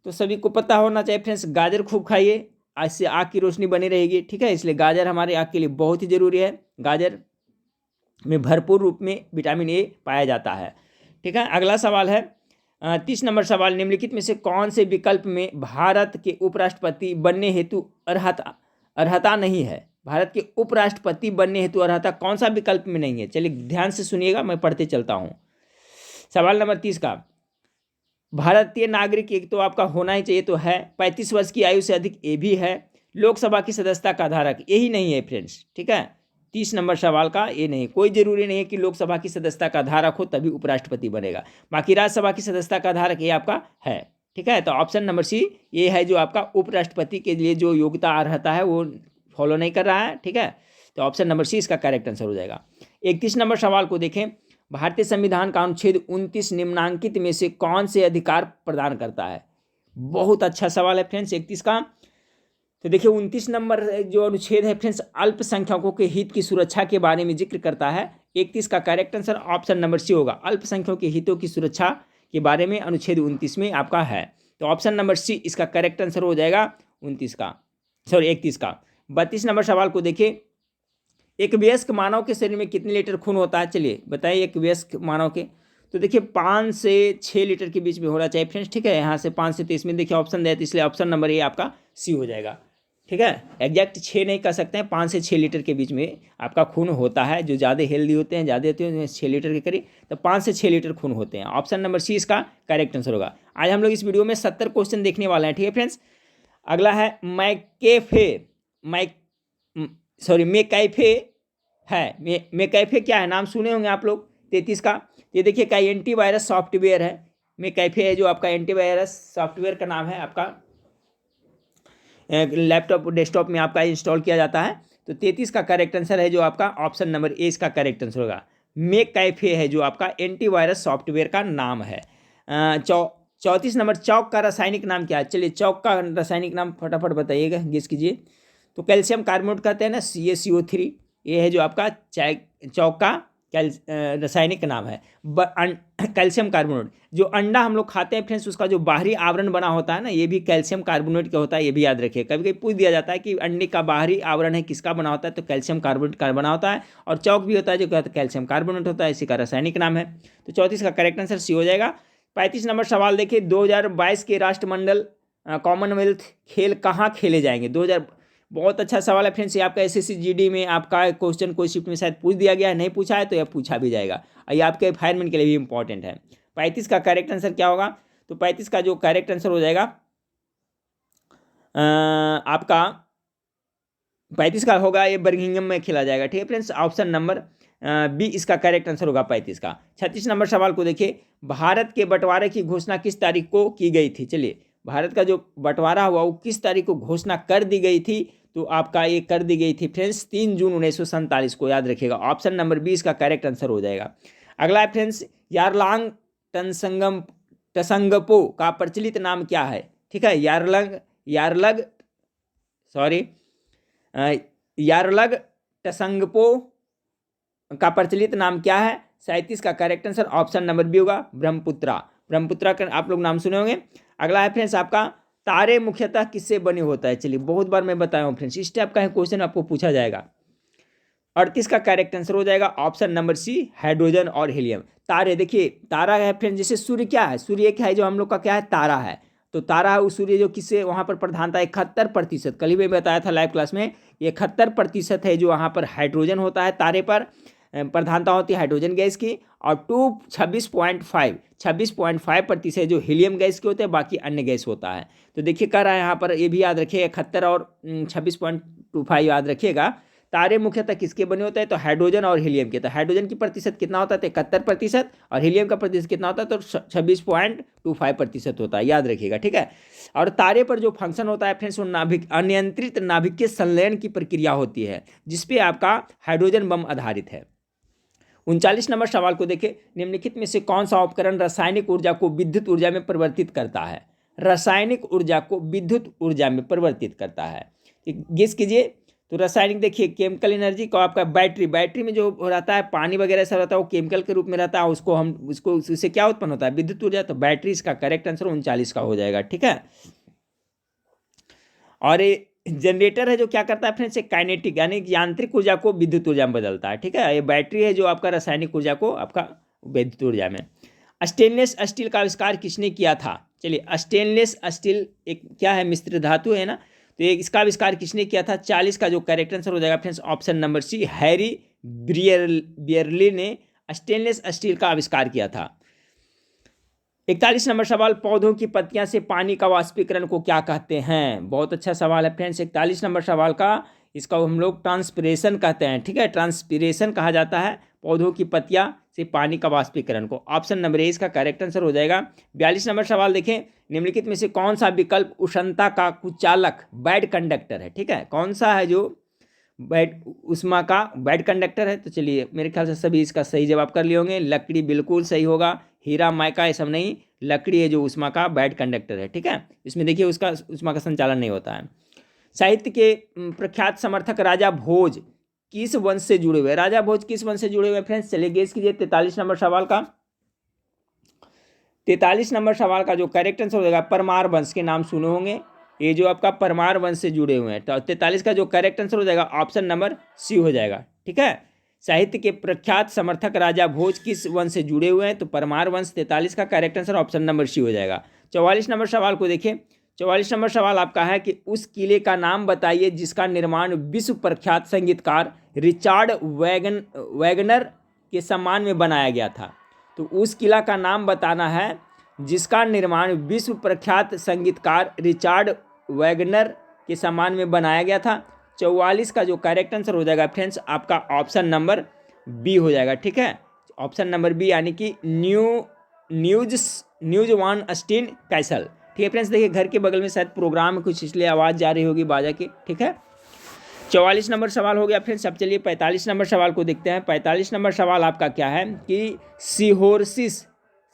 तो सभी को पता होना चाहिए फ्रेंड्स, गाजर खूब खाइए, इससे आँख की रोशनी बनी रहेगी। ठीक है, इसलिए गाजर हमारे आँख के लिए बहुत ही जरूरी है। गाजर में भरपूर रूप में विटामिन ए पाया जाता है। ठीक है, अगला सवाल है 30 नंबर सवाल, निम्नलिखित में से कौन से विकल्प में भारत के उपराष्ट्रपति बनने हेतु अर्हता नहीं है? भारत के उपराष्ट्रपति बनने हेतु अर्हता कौन सा विकल्प में नहीं है? चलिए ध्यान से सुनिएगा, मैं पढ़ते चलता हूँ। सवाल नंबर 30 का, भारतीय नागरिक एक तो आपका होना ही चाहिए, तो है। 35 वर्ष की आयु से अधिक, ये भी है। लोकसभा की सदस्यता का धारक, यही नहीं है फ्रेंड्स। ठीक है, 30 नंबर सवाल का ये नहीं, कोई जरूरी नहीं है कि लोकसभा की सदस्यता का धारक हो तभी उपराष्ट्रपति बनेगा। बाकी राज्यसभा की सदस्यता का धारक ये आपका है। ठीक है, तो ऑप्शन नंबर सी ये है जो आपका उपराष्ट्रपति के लिए जो योग्यता अर्हता है वो फॉलो नहीं कर रहा है। ठीक है, तो ऑप्शन नंबर सी इसका करेक्ट आंसर हो जाएगा। 31 नंबर सवाल को देखें, भारतीय संविधान का अनुच्छेद 29 निम्नांकित में से कौन से अधिकार प्रदान करता है? बहुत अच्छा सवाल है फ्रेंड्स 31 का। तो देखिए 29 नंबर जो अनुच्छेद है फ्रेंड्स अल्पसंख्यकों के हित की सुरक्षा के बारे में जिक्र करता है। 31 का correct answer option number C होगा, अल्पसंख्यकों के हितों की सुरक्षा के बारे में अनुच्छेद 29 में आपका है। तो ऑप्शन नंबर सी इसका करेक्ट आंसर हो जाएगा 31 का। 32 नंबर सवाल को देखिए, एक वयस्क मानव के शरीर में कितने लीटर खून होता है? चलिए बताइए, एक वयस्क मानव के, तो देखिए 5 से 6 लीटर के बीच में होना चाहिए फ्रेंड्स। ठीक है, यहाँ से 5 से, तो इसमें देखिए ऑप्शन दिया, तो इसलिए ऑप्शन नंबर ये आपका सी हो जाएगा। ठीक है, एग्जैक्ट 6 नहीं कह सकते हैं, 5 से 6 लीटर के बीच में आपका खून होता है। जो ज़्यादा हेल्दी होते हैं, ज़्यादा होते हैं 6 लीटर के करीब, तो 5 से 6 लीटर खून होते हैं। ऑप्शन नंबर सी इसका करेक्ट आंसर होगा। आज हम लोग इस वीडियो में 70 क्वेश्चन देखने वाले हैं। ठीक है फ्रेंड्स, अगला है मैकैफे है। मैकैफे क्या है? नाम सुने होंगे आप लोग। 33 का, ये देखिए का एंटीवायरस सॉफ्टवेयर है। मैकैफे है जो आपका एंटीवायरस सॉफ्टवेयर का नाम है, आपका लैपटॉप डेस्कटॉप में आपका इंस्टॉल किया जाता है। तो 33 का करेक्ट आंसर है जो आपका ऑप्शन नंबर ए इसका करेक्ट आंसर होगा। मैकैफे है जो आपका एंटीवायरस सॉफ्टवेयर का नाम है। 34 नंबर, चौक का रासायनिक नाम क्या है? चलिए चौक का रासायनिक नाम फटाफट बताइएगा, गेस कीजिए। तो कैल्शियम कार्बोनेट कहते हैं ना, CaCO3, ये है जो आपका चौक का रासायनिक नाम है। कैल्शियम कार्बोनेट, जो अंडा हम लोग खाते हैं फ्रेंड्स, उसका जो बाहरी आवरण बना होता है ना, ये भी कैल्शियम कार्बोनेट का होता है, ये भी याद रखिए। कभी कभी पूछ दिया जाता है कि अंडे का बाहरी आवरण है किसका बना होता है, तो कैल्शियम कार्बोनेट का बना होता है। और चौक भी होता है जो कहते हैं कैल्शियम कार्बोनेट होता है, इसी का रासायनिक नाम है। तो 34 का करेक्ट आंसर सी हो जाएगा। 35 नंबर सवाल देखिए, 2022 के राष्ट्रमंडल कॉमनवेल्थ खेल कहाँ खेले जाएंगे? 2000, बहुत अच्छा सवाल है फ्रेंड्स। ये आपका SSC GD में आपका क्वेश्चन कोई शिफ्ट में शायद पूछ दिया गया है, नहीं पूछा है तो यह पूछा भी जाएगा, और ये आपके फायरमैन के लिए भी इंपॉर्टेंट है। 35 का करेक्ट आंसर क्या होगा? तो 35 का जो करेक्ट आंसर हो जाएगा आपका 35 का होगा, ये बर्मिंघम में खेला जाएगा। ठीक है फ्रेंड्स, ऑप्शन नंबर बी इसका करेक्ट आंसर होगा 35 का। 36 नंबर सवाल को देखिए, भारत के बंटवारे की घोषणा किस तारीख को की गई थी? चलिए, भारत का जो बंटवारा हुआ वो किस तारीख को घोषणा कर दी गई थी? तो आपका ये कर दी गई थी फ्रेंड्स 3 जून 1947 को, याद रखिएगा। ऑप्शन नंबर 20 का करेक्ट आंसर हो जाएगा। अगला है फ्रेंड्स, यारलांग टसंगपो का प्रचलित नाम क्या है? ठीक है, यारलग टसंगपो का प्रचलित नाम क्या है? 37 का correct answer option number B होगा, ब्रह्मपुत्रा। ब्रह्मपुत्रा का आप लोग नाम सुने होंगे। अगला है फ्रेंड्स आपका तारे मुख्यतः किससे बने होता है? चलिए बहुत बार मैं बताया हूँ फ्रेंड्स, इस टाइप का क्वेश्चन आपको पूछा जाएगा। 38 का करेक्ट आंसर हो जाएगा ऑप्शन नंबर सी, हाइड्रोजन और हीलियम। तारे देखिए, तारा है फ्रेंड्स, जैसे सूर्य क्या है, सूर्य एक है जो हम लोग का क्या है, तारा है। तो तारा है वो सूर्य जो किससे वहाँ पर प्रधानता 71%, कल ही मैं बताया था लाइव क्लास में, 71% है जो वहाँ पर हाइड्रोजन होता है, तारे पर प्रधानता होती है हाइड्रोजन गैस की, और 26.5% जो हीलियम गैस के होते हैं, बाकी अन्य गैस होता है। तो देखिए कर रहा है यहाँ पर, ये भी याद रखिए 71 और 26.25 याद रखिएगा। तारे मुख्यतः किसके बने होते हैं? तो हाइड्रोजन और हीलियम के। तो हाइड्रोजन की प्रतिशत कितना होता है? 71%, और हीलियम का प्रतिशत कितना होता है? तो 26.25% होता है, याद रखिएगा, ठीक है। और तारे पर जो फंक्शन होता है फ्रेंड्स, वो नाभिक अनियंत्रित नाभिकीय संलयन की प्रक्रिया होती है, जिसपे आपका हाइड्रोजन बम आधारित है। 39 नंबर सवाल को देखें, निम्नलिखित में से कौन सा उपकरण रासायनिक ऊर्जा को विद्युत ऊर्जा में परिवर्तित करता है? रासायनिक ऊर्जा को विद्युत ऊर्जा में परिवर्तित करता है, गेस कीजिए। तो रासायनिक देखिए, केमिकल एनर्जी को आपका बैटरी में जो रहता है पानी वगैरह सब रहता है, वो केमिकल के रूप में रहता है, उसको उससे क्या उत्पन्न होता है? विद्युत ऊर्जा। तो बैटरी इसका करेक्ट आंसर 39 का हो जाएगा, ठीक है। और जनरेटर है जो क्या करता है फ्रेंड्स, काइनेटिक यानी यांत्रिक ऊर्जा को विद्युत ऊर्जा में बदलता है, ठीक है। ये बैटरी है जो आपका रासायनिक ऊर्जा को आपका विद्युत ऊर्जा में। स्टेनलेस स्टील का आविष्कार किसने किया था? चलिए, स्टेनलेस स्टील एक क्या है, मिश्र धातु है ना, तो इसका आविष्कार किसने किया था? 40 का जो करेक्ट आंसर हो जाएगा friends option number C, Harry Brearley ने स्टेनलेस स्टील का आविष्कार किया था। 41 नंबर सवाल, पौधों की पत्तियां से पानी का वाष्पीकरण को क्या कहते हैं? बहुत अच्छा सवाल है फ्रेंड्स। 41 नंबर सवाल का, इसका हम लोग ट्रांसपिरेशन कहते हैं, ठीक है, ट्रांसपिरेशन कहा जाता है पौधों की पत्तियां से पानी का वाष्पीकरण को। ऑप्शन नंबर ए इसका करेक्ट आंसर हो जाएगा। 42 नंबर सवाल देखें, निम्नलिखित में से कौन सा विकल्प उष्णता का कुचालक बैड कंडक्टर है? ठीक है, कौन सा है जो उष्मा का बैड कंडक्टर है? तो चलिए, मेरे ख्याल से सभी इसका सही जवाब कर लिए होंगे। लकड़ी बिल्कुल सही होगा, हीरा माइका ये सब नहीं, लकड़ी है जो उष्मा का बैड कंडक्टर है, ठीक है। इसमें देखिए उसका उष्मा का संचालन नहीं होता है। साहित्य के प्रख्यात समर्थक राजा भोज किस वंश से जुड़े हुए? राजा भोज किस वंश से जुड़े हुए फ्रेंड्स? चलिए गेस कीजिए 43 नंबर सवाल का। 43 नंबर सवाल का जो करेक्ट आंसर हो जाएगा, परमार वंश के नाम सुने होंगे, ये जो आपका परमार वंश से जुड़े हुए हैं। तो 43 का जो करेक्ट आंसर हो जाएगा ऑप्शन नंबर सी हो जाएगा, ठीक है। साहित्य के प्रख्यात समर्थक राजा भोज किस वंश से जुड़े हुए हैं? तो परमार वंश। 43 का correct answer option number C हो जाएगा। 44 नंबर सवाल को देखिए, 44 नंबर सवाल आपका है कि उस किले का नाम बताइए जिसका निर्माण विश्व प्रख्यात संगीतकार रिचार्ड वैगनर के सम्मान में बनाया गया था। तो उस किला का नाम बताना है जिसका निर्माण विश्व प्रख्यात संगीतकार रिचार्ड वैगनर के सम्मान में बनाया गया था। 44 का जो करेक्ट आंसर हो जाएगा फ्रेंड्स आपका ऑप्शन नंबर बी हो जाएगा, ठीक है। ऑप्शन नंबर बी यानी कि न्यूज वान स्टीन कैसल, ठीक है फ्रेंड्स। देखिए घर के बगल में शायद प्रोग्राम कुछ, इसलिए आवाज़ जा रही होगी बाजा की, ठीक है। 44 नंबर सवाल हो गया फ्रेंड्स। अब चलिए 45 नंबर सवाल को देखते हैं। 45 नंबर सवाल आपका क्या है कि सिरोसिस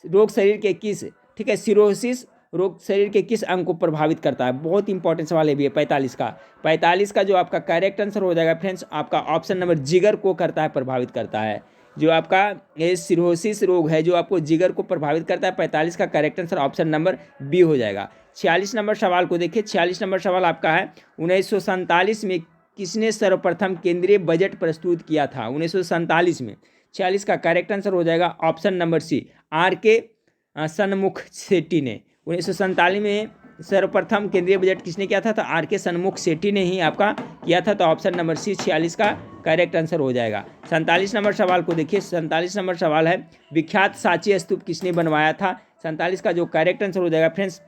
रोग शरीर के किस, ठीक है, सिरोसिस रोग शरीर के किस अंग को प्रभावित करता है? बहुत इंपॉर्टेंट सवाल है भी है 45 का। 45 का जो आपका करेक्ट आंसर हो जाएगा फ्रेंड्स आपका ऑप्शन नंबर जिगर को करता है, प्रभावित करता है। जो आपका ये सिरोसिस रोग है जो आपको जिगर को प्रभावित करता है, 45 का correct answer option number B हो जाएगा। 46 नंबर सवाल को देखिए, 46 नंबर सवाल आपका है 1947 में किसने सर्वप्रथम केंद्रीय बजट प्रस्तुत किया था? 1947 में। 46 का करेक्ट आंसर हो जाएगा ऑप्शन नंबर सी, आर के सन्मुख सेठी ने। 1947 में सर्वप्रथम केंद्रीय बजट किसने किया था? तो आर के सन्मुख सेठी ने ही आपका किया था। तो ऑप्शन नंबर सी 46 का करेक्ट आंसर हो जाएगा। 47 नंबर सवाल को देखिए, 47 नंबर सवाल है विख्यात सांची स्तूप किसने बनवाया था? 47 का जो करेक्ट आंसर हो जाएगा फ्रेंड्स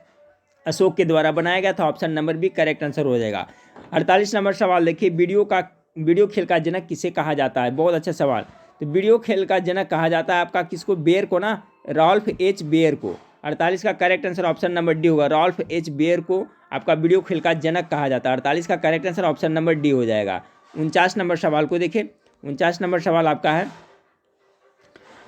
अशोक के द्वारा बनाया गया था। Option number B correct answer हो जाएगा। 48 नंबर सवाल देखिए, वीडियो खेल का जनक किसे कहा जाता है? बहुत अच्छा सवाल। तो वीडियो खेल का जनक कहा जाता है आपका किसको? बेयर को ना, रॉल्फ एच बेयर को। 48 का correct answer option number D होगा, रॉल्फ एच बेयर को आपका वीडियो खेल का जनक कहा जाता है। 48 का correct answer option number D हो जाएगा। 49 नंबर सवाल को देखें, 49 नंबर सवाल आपका है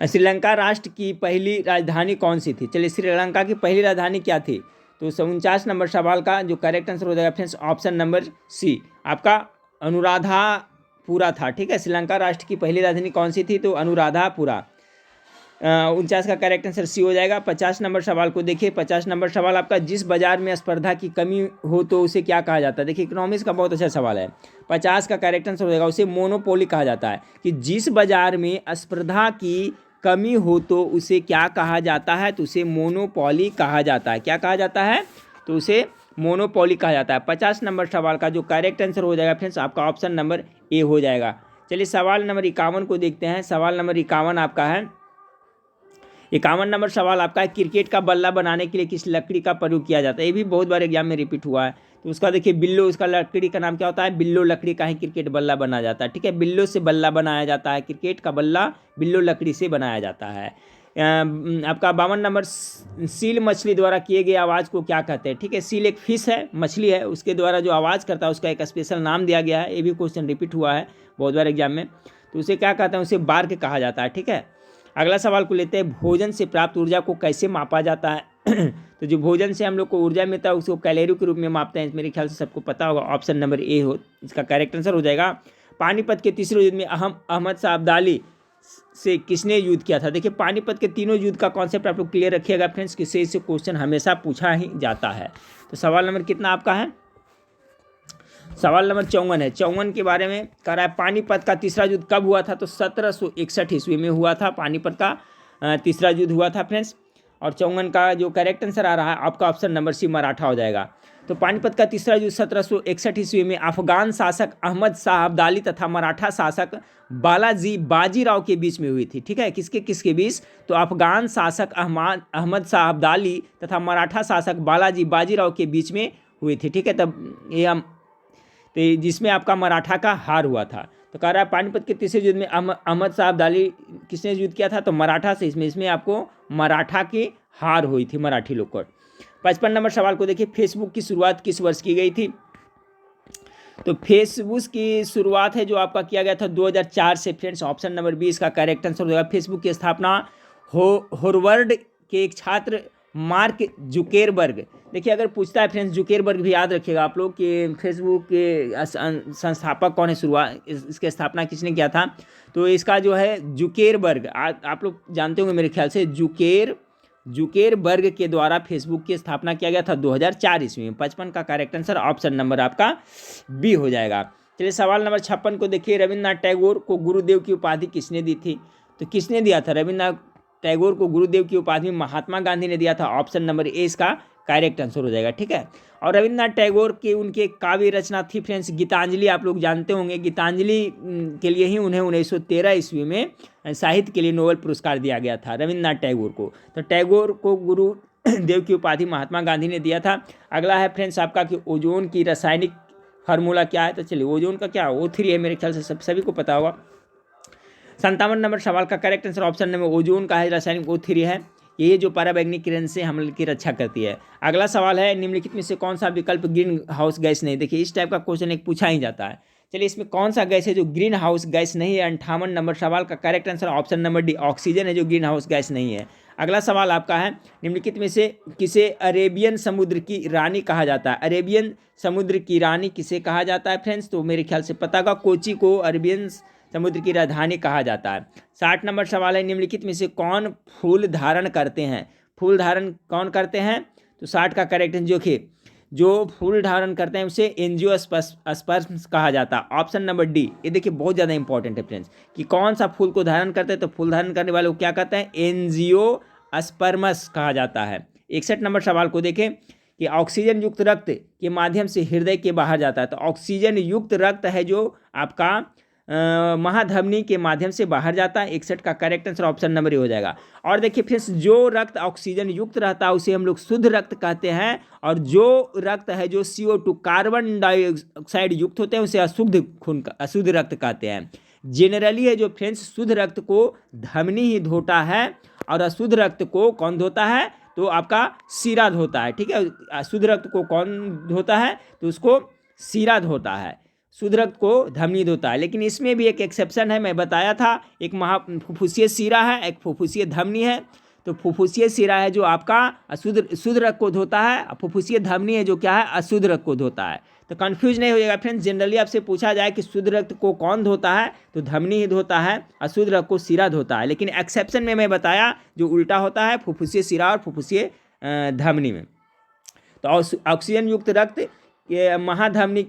श्रीलंका राष्ट्र की पहली राजधानी कौन सी थी? चलिए, श्रीलंका की पहली राजधानी क्या थी? तो 49 नंबर सवाल का जो करेक्ट आंसर हो जाएगा फ्रेंड्स ऑप्शन नंबर सी आपका अनुराधापुरा था, ठीक है। श्रीलंका राष्ट्र की पहली राजधानी कौन सी थी? तो अनुराधापुरा। 49 का करेक्ट आंसर सी हो जाएगा। 50 नंबर सवाल को देखिए। 50 नंबर सवाल आपका, जिस बाजार में स्पर्धा की कमी हो तो उसे क्या कहा जाता है। देखिए इकोनॉमिक्स का बहुत अच्छा सवाल है। 50 का करेक्ट आंसर हो जाएगा, उसे मोनोपोली कहा जाता है। कि जिस बाजार में स्पर्धा की कमी हो तो उसे क्या कहा जाता है, तो उसे मोनोपोली कहा जाता है। क्या कहा जाता है, तो उसे मोनोपोली कहा जाता है। 50 नंबर सवाल का जो करेक्ट आंसर हो जाएगा फ्रेंड्स आपका ऑप्शन नंबर ए हो जाएगा। चलिए सवाल नंबर 51 को देखते हैं। सवाल नंबर 51 आपका है, 51 नंबर सवाल आपका है, क्रिकेट का बल्ला बनाने के लिए किस लकड़ी का प्रयोग किया जाता है। ये भी बहुत बार एग्जाम में रिपीट हुआ है। तो उसका देखिए बिल्लो, उसका लकड़ी का नाम क्या होता है, बिल्लो लकड़ी का ही क्रिकेट बल्ला बनाया जाता है। ठीक है, बिल्लो से बल्ला बनाया जाता है, क्रिकेट का बल्ला बिल्लो लकड़ी से बनाया जाता है। आपका 52 नंबर, सील मछली द्वारा किए गए आवाज़ को क्या कहते हैं। ठीक है, सील एक फिश है, मछली है, उसके द्वारा जो आवाज़ करता है उसका एक स्पेशल नाम दिया गया है। ये भी क्वेश्चन रिपीट हुआ है बहुत बार एग्जाम में। तो उसे क्या कहते हैं, उसे बार्क कहा जाता है। ठीक है, अगला सवाल को लेते हैं, भोजन से प्राप्त ऊर्जा को कैसे मापा जाता है। तो जो भोजन से हम लोग को ऊर्जा मिलता है उसको कैलोरी के रूप में मापते हैं। मेरे ख्याल से सबको पता होगा, ऑप्शन नंबर ए हो इसका करेक्ट आंसर हो जाएगा। पानीपत के तीसरे युद्ध में अहमद शाह अब्दाली से किसने युद्ध किया था। देखिए पानीपत के तीनों युद्ध का कॉन्सेप्ट आप लोग क्लियर रखिएगा फ्रेंड्स, किससे इससे क्वेश्चन हमेशा पूछा ही जाता है। तो सवाल नंबर कितना आपका है, सवाल नंबर 54 है। 54 के बारे में कह रहा है, पानीपत का तीसरा युद्ध कब हुआ था। तो 1761 ईस्वी में हुआ था पानीपत का तीसरा युद्ध हुआ था फ्रेंड्स। और 54 का जो करेक्ट आंसर आ रहा है आपका ऑप्शन नंबर सी मराठा हो जाएगा। तो पानीपत का तीसरा युद्ध 1761 ईस्वी में अफगान शासक अहमद शाह अब्दाली तथा मराठा शासक बालाजी बाजीराव के बीच में हुई थी। ठीक है, किसके किसके बीच, तो अफगान शासक अहमद शाह अब्दाली तथा मराठा शासक बालाजी बाजीराव के बीच में हुई थी। ठीक है, तब ये हम तो जिसमें आपका मराठा का हार हुआ था। तो कह रहा है पानीपत के तीसरे युद्ध में अहमद शाह अब्दाली किसने युद्ध किया था, तो मराठा से। इसमें आपको मराठा की हार हुई थी, मराठी लोग को। 55 नंबर सवाल को देखिए, फेसबुक की शुरुआत किस वर्ष की गई थी। तो फेसबुक की शुरुआत है जो आपका किया गया था 2004 से फ्रेंड्स। ऑप्शन नंबर 20 का करेक्ट आंसर हो जाएगा। फेसबुक की स्थापना हार्वर्ड के एक छात्र मार्क जुकेरबर्ग। देखिए अगर पूछता है फ्रेंड्स, जुकेरबर्ग भी याद रखिएगा आप लोग कि फेसबुक के संस्थापक कौन है, शुरुआत इसके स्थापना किसने किया था। तो इसका जो है जुकेरबर्ग, आप लोग जानते होंगे मेरे ख्याल से, जुकेरबर्ग के द्वारा फेसबुक की स्थापना किया गया था 2004 ईस्वी में। 55 का करेक्ट आंसर ऑप्शन नंबर आपका बी हो जाएगा। चलिए सवाल नंबर 56 को देखिए, रविन्द्रनाथ टैगोर को गुरुदेव की उपाधि किसने दी थी। तो किसने दिया था, रविन्द्रनाथ टैगोर को गुरुदेव की उपाधि महात्मा गांधी ने दिया था। ऑप्शन नंबर ए इसका करेक्ट आंसर हो जाएगा। ठीक है, और रविन्द्रनाथ टैगोर के उनके काव्य रचना थी फ्रेंड्स गीतांजलि। आप लोग जानते होंगे, गीतांजलि के लिए ही उन्हें 1913 ईस्वी में साहित्य के लिए नोबेल पुरस्कार दिया गया था रविन्द्रनाथ टैगोर को। तो टैगोर को गुरुदेव की उपाधि महात्मा गांधी ने दिया था। अगला है फ्रेंड्स आपका कि ओजोन की रासायनिक फार्मूला क्या है। तो चलिए ओजोन का क्या O3 है, मेरे ख्याल से सभी को पता होगा। 57 नंबर सवाल का correct answer option number ozone का है, रासायनिक O3 है। ये जो पराबैंगनी किरण से हम की रक्षा करती है। अगला सवाल है, निम्नलिखित में से कौन सा विकल्प ग्रीन हाउस गैस नहीं। देखिए इस टाइप का क्वेश्चन एक पूछा ही जाता है। चलिए इसमें कौन सा गैस है जो ग्रीन हाउस गैस नहीं है। 58 नंबर सवाल का correct answer option number D, oxygen है जो ग्रीन हाउस गैस नहीं है। अगला सवाल आपका है, निम्नलिखित में से किसे अरेबियन समुद्र की रानी कहा जाता है। अरेबियन समुद्र की रानी किसे कहा जाता है फ्रेंड्स, तो मेरे ख्याल से पता होगा, कोची को अरेबियन समुद्र की राजधानी कहा जाता है। 60 नंबर सवाल है, निम्नलिखित में से कौन फूल धारण करते हैं। फूल धारण कौन करते हैं, तो 60 का करेक्ट है जो फूल धारण करते हैं उसे एंजियोस्पर्म्स कहा जाता है। ऑप्शन नंबर डी, ये देखिए बहुत ज़्यादा इंपॉर्टेंट है फ्रेंड्स, कि कौन सा फूल को धारण करते हैं, तो फूल धारण करने वाले को क्या कहते हैं, एंजियोस्पर्म्स कहा जाता है। 61 नंबर सवाल को देखें कि ऑक्सीजन युक्त रक्त के माध्यम से हृदय के बाहर जाता है। तो ऑक्सीजन युक्त रक्त है जो आपका महाधमनी के माध्यम से बाहर जाता है। 61 का correct answer option number A हो जाएगा। और देखिए फ्रेंड्स, जो रक्त ऑक्सीजन युक्त रहता है उसे हम लोग शुद्ध रक्त कहते हैं, और जो रक्त है जो CO2 कार्बन डाइऑक्साइड युक्त होते हैं उसे अशुद्ध रक्त कहते हैं। जेनरली है जो फ्रेंड्स, शुद्ध रक्त को धमनी ही धोता है और अशुद्ध रक्त को कौन धोता है, तो आपका सीरा धोता है। ठीक है, अशुद्ध रक्त को कौन धोता है, तो उसको सीरा धोता है, शुद्ध रक्त को धमनी धोता है। लेकिन इसमें भी एक एक्सेप्शन है, मैं बताया था, एक फुफ्फुसीय सीरा है, एक फुफ्फुसीय धमनी है। तो फुफ्फुसीय सीरा है जो आपका शुद्ध रक्त को धोता है, फुफ्फुसीय धमनी है जो क्या है, अशुद्ध रक्त को धोता है। तो कंफ्यूज नहीं हो जाएगा फ्रेंड्स। जनरली आपसे पूछा जाए कि शुद्ध रक्त को कौन धोता है, तो धमनी ही धोता है, अशुद्ध रक्त को सिरा धोता है। लेकिन एक्सेप्शन में मैं बताया जो उल्टा होता है, फुफ्फुसीय सिरा और फुफ्फुसीय धमनी में। तो ऑक्सीजन युक्त रक्त ये महाधमनी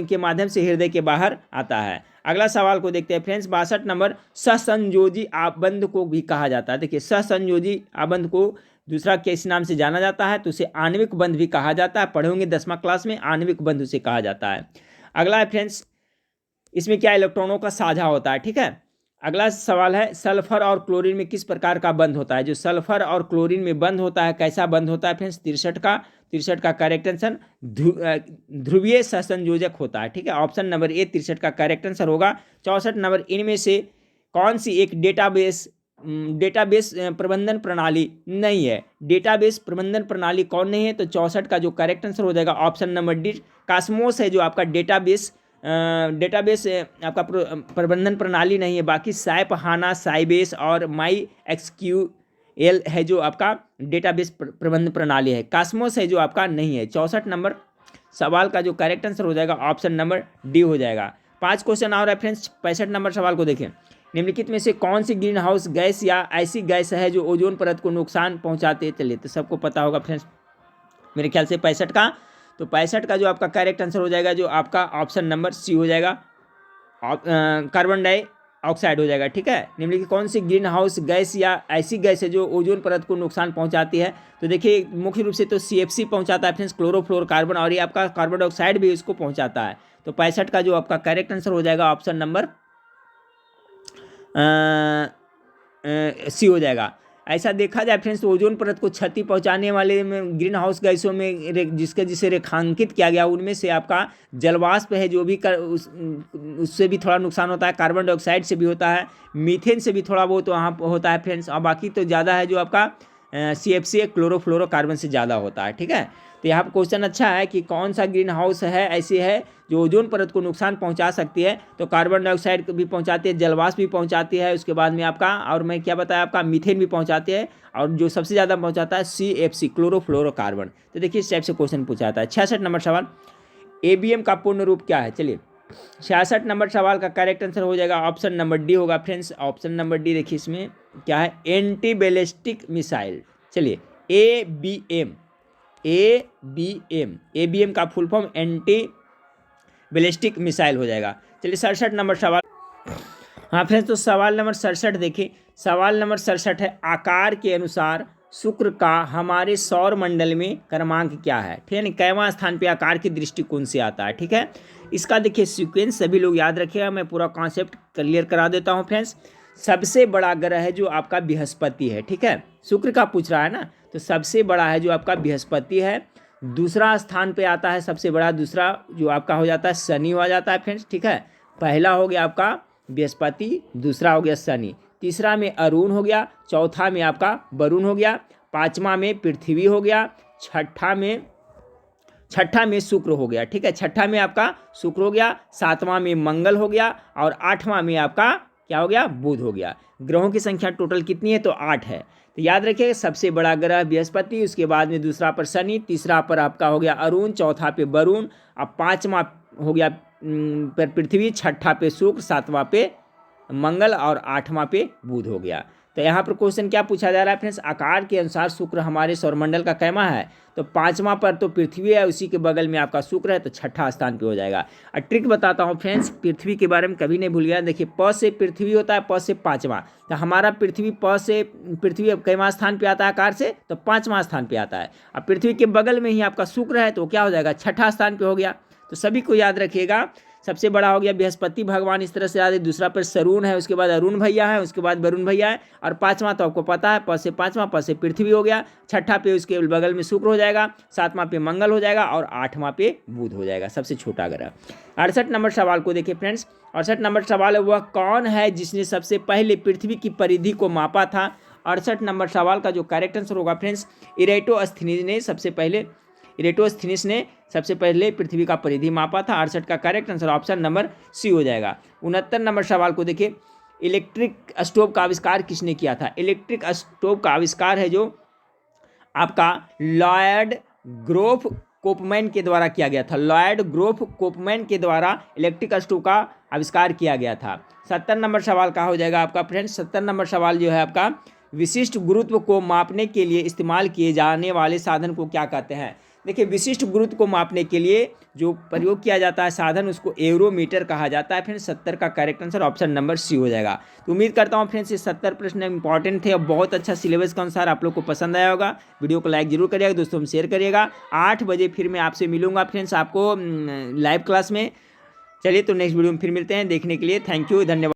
के माध्यम से हृदय के बाहर आता है। अगला सवाल को देखते हैं फ्रेंड्स, 62 नंबर, सहसंयोजी आबंध को भी कहा जाता है। देखिए सहसंयोजी आबंध को दूसरा किस नाम से जाना जाता है, तो उसे आणविक बंध भी कहा जाता है। पढ़े होंगे 10वां क्लास में, आणविक बंध उसे कहा जाता है। अगला है फ्रेंड्स, इसमें क्या इलेक्ट्रॉनों का साझा होता है, ठीक है। अगला सवाल है, सल्फर और क्लोरीन में किस प्रकार का बंध होता है। जो सल्फर और क्लोरीन में बंध होता है, कैसा बंध होता है फ्रेंड्स, 63 का करेक्ट आंसर ध्रुवीय सहसंयोजक होता है, ठीक है। ऑप्शन नंबर ए 63 का करेक्ट आंसर होगा। 64 नंबर, इनमें से कौन सी एक डेटाबेस प्रबंधन प्रणाली नहीं है। डेटाबेस प्रबंधन प्रणाली कौन नहीं है, तो 64 का जो करेक्ट आंसर हो जाएगा ऑप्शन नंबर डी, कास्मोस है जो आपका डेटाबेस आपका प्रबंधन प्रणाली नहीं है। बाकी सैप, हाना, साइबेस और माई एक्सक्यूएल है जो आपका डेटाबेस प्रबंधन प्रणाली है। कास्मोस है जो आपका नहीं है। 64 नंबर सवाल का जो करेक्ट आंसर हो जाएगा ऑप्शन नंबर डी हो जाएगा। 5 क्वेश्चन और है फ्रेंड्स। 65 नंबर सवाल को देखें, निम्नलिखित में से कौन सी ग्रीन हाउस गैस या ऐसी गैस है जो ओजोन परत को नुकसान पहुंचाते, चलिए तो सबको पता होगा फ्रेंड्स मेरे ख्याल से 65 का। तो 65 का जो आपका करेक्ट आंसर हो जाएगा जो आपका ऑप्शन नंबर सी हो जाएगा, कार्बन डाइऑक्साइड हो जाएगा, ठीक है। निम्नलिखित कौन सी ग्रीन हाउस गैस या ऐसी गैस है जो ओजोन परत को नुकसान पहुंचाती है, तो देखिए मुख्य रूप से तो CFC पहुंचाता है फ्रेंड्स, क्लोरोफ्लोरोकार्बन, और ये आपका कार्बन डाइऑक्साइड भी इसको पहुंचाता है। तो 65 का जो आपका करेक्ट आंसर हो जाएगा ऑप्शन नंबर सी हो जाएगा। ऐसा देखा जाए फ्रेंड्स तो ओजोन परत को क्षति पहुंचाने वाले में ग्रीन हाउस गैसों में जिसे रेखांकित किया गया उनमें से आपका जलवाष्प है जो भी उससे भी थोड़ा नुकसान होता है, कार्बन डाइऑक्साइड से भी होता है, मीथेन से भी थोड़ा बहुत वहाँ होता है फ्रेंड्स, और बाकी तो ज़्यादा है जो आपका CFC क्लोरोफ्लोरोकार्बन से ज़्यादा होता है, ठीक है। तो यहाँ पर क्वेश्चन अच्छा है कि कौन सा ग्रीन हाउस है ऐसी है जो ओजोन परत को नुकसान पहुंचा सकती है, तो कार्बन डाइऑक्साइड भी पहुंचाती है, जलवाष्प भी पहुंचाती है, उसके बाद में आपका और मैं क्या बताया आपका मीथेन भी पहुंचाती है, और जो सबसे ज़्यादा पहुंचाता है CFC क्लोरोफ्लोरोकार्बन। तो देखिए इस टाइप से क्वेश्चन पूछा जाता है। 66 नंबर सवाल, ABM का पूर्ण रूप क्या है, चलिए 66 नंबर सवाल का करेक्ट आंसर हो जाएगा ऑप्शन नंबर डी होगा फ्रेंड्स। ऑप्शन नंबर डी देखिए इसमें क्या है, एंटी बैलिस्टिक मिसाइल। चलिए ABM का full form anti ballistic missile हो जाएगा। चलिए 67 नंबर सवाल, हाँ फ्रेंड्स तो सवाल नंबर 67 देखिए, सवाल नंबर 67 है, आकार के अनुसार शुक्र का हमारे सौर मंडल में क्रमांक क्या है, ठीक है ना, कैवां स्थान पे आकार के दृष्टिकोण से आता है, ठीक है। इसका देखिए सीक्वेंस सभी लोग याद रखिएगा, मैं पूरा कॉन्सेप्ट क्लियर करा देता हूँ फ्रेंड्स। सबसे बड़ा ग्रह है जो आपका बृहस्पति है, ठीक है, शुक्र का पूछ रहा है ना, तो सबसे बड़ा है जो आपका बृहस्पति है। दूसरा स्थान पे आता है सबसे बड़ा, दूसरा जो आपका हो जाता है शनि हो जाता है फ्रेंड्स, ठीक है। पहला हो गया आपका बृहस्पति, दूसरा हो गया शनि, तीसरा में अरुण हो गया, चौथा में आपका वरुण हो गया, पांचवा में पृथ्वी हो गया, छठा में शुक्र हो गया, ठीक है, छठा में आपका शुक्र हो गया, सातवां में मंगल हो गया, और आठवां में आपका क्या हो गया, बुध हो गया। ग्रहों की संख्या टोटल कितनी है, तो 8 है। तो याद रखिए सबसे बड़ा ग्रह बृहस्पति, उसके बाद में दूसरा पर शनि, तीसरा पर आपका हो गया अरुण, चौथा पे वरुण, अब पांचवा हो गया पर पृथ्वी, छठा पे शुक्र, सातवां पे मंगल और आठवां पे बुध हो गया। तो यहाँ पर क्वेश्चन क्या पूछा जा रहा है फ्रेंड्स, आकार के अनुसार शुक्र हमारे सौरमंडल का कैमा है, तो पांचवा पर तो पृथ्वी है, उसी के बगल में आपका शुक्र है, तो छठा स्थान पे हो जाएगा। और ट्रिक बताता हूँ फ्रेंड्स, पृथ्वी के बारे में कभी नहीं भूल गया, देखिए प से पृथ्वी होता है, प से पांचवा, तो हमारा पृथ्वी पृथ्वी कैमा स्थान पे आता है आकार से, तो पांचवा स्थान पे आता है। अब पृथ्वी के बगल में ही आपका शुक्र है, तो क्या हो जाएगा, छठा स्थान पे हो गया। तो सभी को याद रखिएगा, सबसे बड़ा हो गया बृहस्पति भगवान, इस तरह से याद है, दूसरा पर सरुण है, उसके बाद अरुण भैया है, उसके बाद वरुण भैया है, और पांचवा तो आपको पता है, प से पांचवा, प से पृथ्वी हो गया, छठा पे उसके बगल में शुक्र हो जाएगा, सातवां पे मंगल हो जाएगा, और आठवां पे बुध हो जाएगा, सबसे छोटा ग्रह। 68 नंबर सवाल को देखिए फ्रेंड्स, 68 नंबर सवाल है, वह कौन है जिसने सबसे पहले पृथ्वी की परिधि को मापा था। 68 नंबर सवाल का जो करेक्ट आंसर होगा फ्रेंड्स, इरेटोस्थीनिस ने सबसे पहले पृथ्वी का परिधि मापा था। 68 का correct answer option number C हो जाएगा। 69 नंबर सवाल को देखिए, इलेक्ट्रिक स्टोव का आविष्कार किसने किया था। इलेक्ट्रिक स्टोव का आविष्कार है जो आपका लॉयड ग्रोफ कोपमैन के द्वारा किया गया था। लॉयड ग्रोफ कोपमैन के द्वारा इलेक्ट्रिक स्टोव का आविष्कार किया गया था। 70 नंबर सवाल का हो जाएगा आपका फ्रेंड्स। 70 नंबर सवाल जो है आपका, विशिष्ट गुरुत्व को मापने के लिए इस्तेमाल किए जाने वाले साधन को क्या कहते हैं। देखिए, विशिष्ट गुरुत्व को मापने के लिए जो प्रयोग किया जाता है साधन, उसको एरोमीटर कहा जाता है। फ्रेंड्स 70 का correct answer option number C हो जाएगा। तो उम्मीद करता हूँ फ्रेंड्स ये 70 प्रश्न इंपॉर्टेंट थे और बहुत अच्छा सिलेबस के अनुसार आप लोग को पसंद आया होगा। वीडियो को लाइक जरूर करिएगा, दोस्तों में शेयर करिएगा। 8 बजे फिर मैं आपसे मिलूंगा फ्रेंड्स आपको लाइव क्लास में। चलिए तो नेक्स्ट वीडियो में फिर मिलते हैं। देखने के लिए थैंक यू, धन्यवाद।